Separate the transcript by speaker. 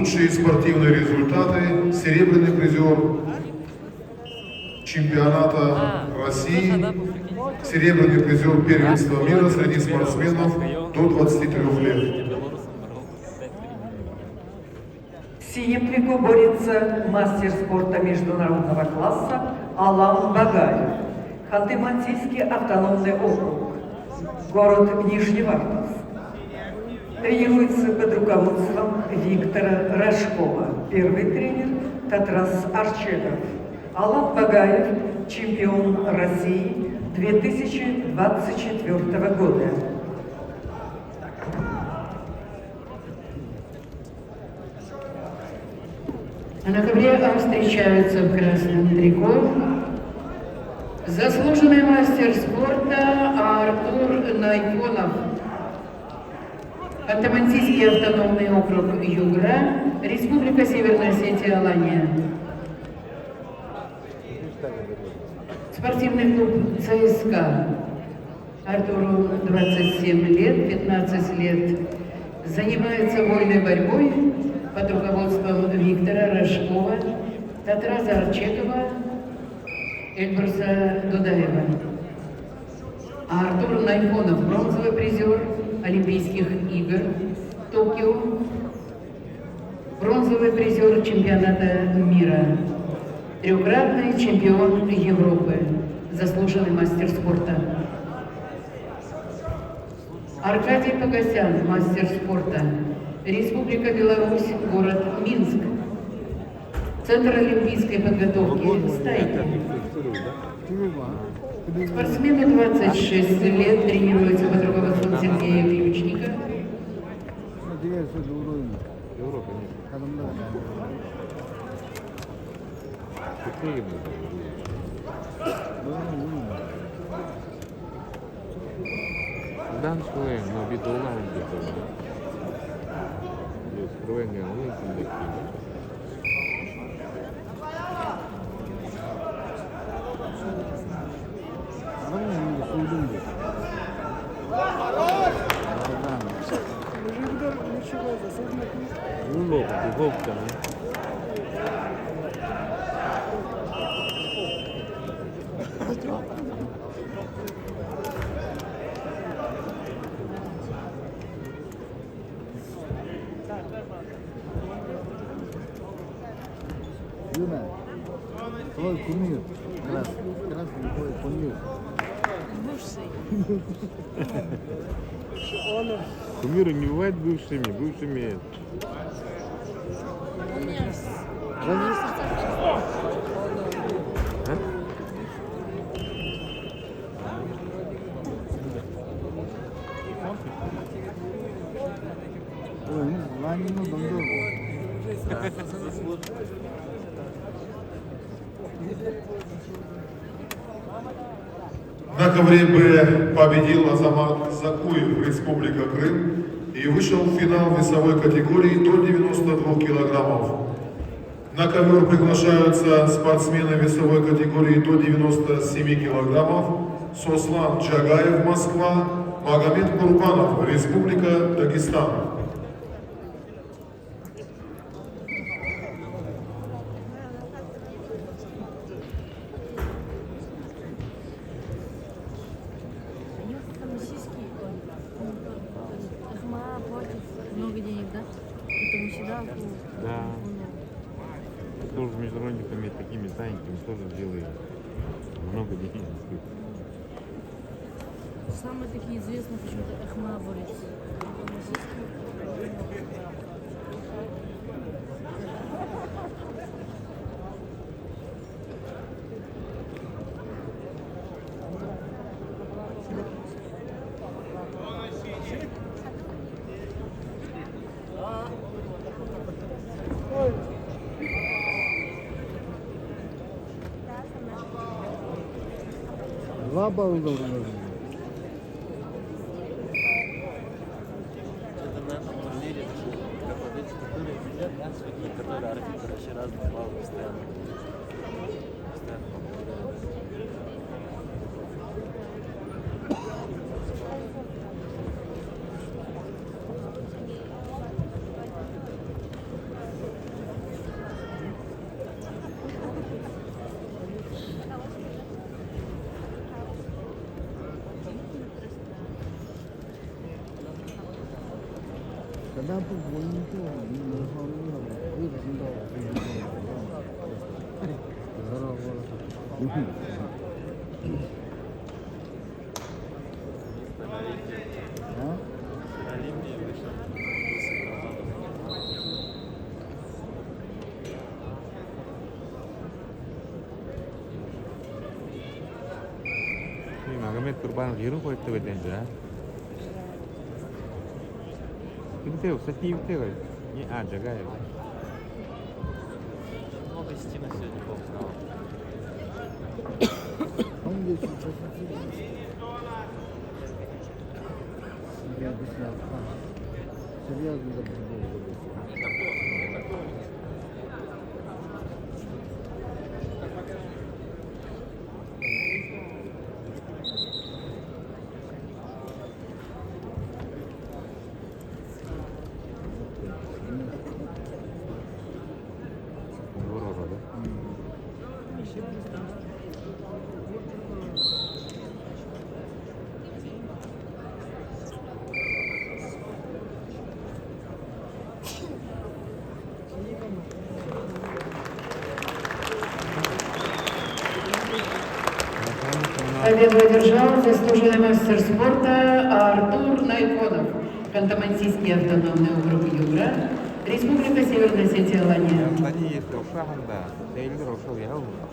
Speaker 1: лучшие спортивные результаты. Серебряный призер чемпионата России, серебряный призер первенства мира среди спортсменов до 23 лет.
Speaker 2: В синем трико борется мастер спорта международного класса Алан Багаев, Ханты-Мансийский автономный округ, город Нижневартовск. Тренируется под руководством Виктора Рожкова. Первый тренер Татрас Арчегов. Алан Багаев, чемпион России 2024 года.
Speaker 3: На ковре встречаются в красном трико заслуженный мастер спорта Артур Найфонов, Ханты-Мансийский автономный округ Югра, Республика Северная Осетия, Алания. Спортивный клуб ЦСКА. Артуру 27 лет, 15 лет. Занимается вольной борьбой под руководством Виктора Рожкова, Татраза Арчекова, Эльбруса Дудаева. А Артур Найфонов, бронзовый призер Олимпийских игр Токио, бронзовый призер чемпионата мира, трехкратный чемпион Европы, заслуженный мастер спорта. Аркадий Погосян, мастер спорта, Республика Беларусь, город Минск, Центр олимпийской подготовки «Стайки». Спортсмену 26 лет, тренируется под руководством Сергея Ключника.
Speaker 4: Данское, но бедолан где-то. Скрывание,
Speaker 5: Юна, твой кумир, красный твой кумир.
Speaker 4: Кумиры не бывают бывшими.
Speaker 1: На ковре Б победил Азамат Закуев, Республика Крым, и вышел в финал весовой категории до 92 килограммов. На ковер приглашаются спортсмены весовой категории до 97 килограммов: Сослан Джагаев, Москва, Магомед Курбанов, Республика Дагестан.
Speaker 6: Много денег, да? Поэтому сюда.
Speaker 4: Да. Тоже международниками такими тайниками тоже делает много денег.
Speaker 6: Самые такие известные почему-то Ахма борец.
Speaker 5: Два балла нужно.
Speaker 7: Это на этом турнире победители, которые сидят, да, судьи, которые арбитры вообще разных баллов постоянно.
Speaker 5: Когда бы我们做，你们好厉害，为了听到我们啊？
Speaker 7: На линии вышел.
Speaker 4: Magomed Kurban Giro koydu bence ha. 근데 кстати, 때가 не аджагай.
Speaker 7: Много стена сегодня поузнал.
Speaker 5: Он здесь сейчас я объяснял, серьезно забыл.
Speaker 4: Здорово, да?
Speaker 3: Победу одержал заслуженный мастер спорта Артур Найконов, Ханты-Мансийский автономный округ Югра, Республика Северная Осетия, Алания.
Speaker 4: Они есть ошағында, әйелдер ошау яғылмайды.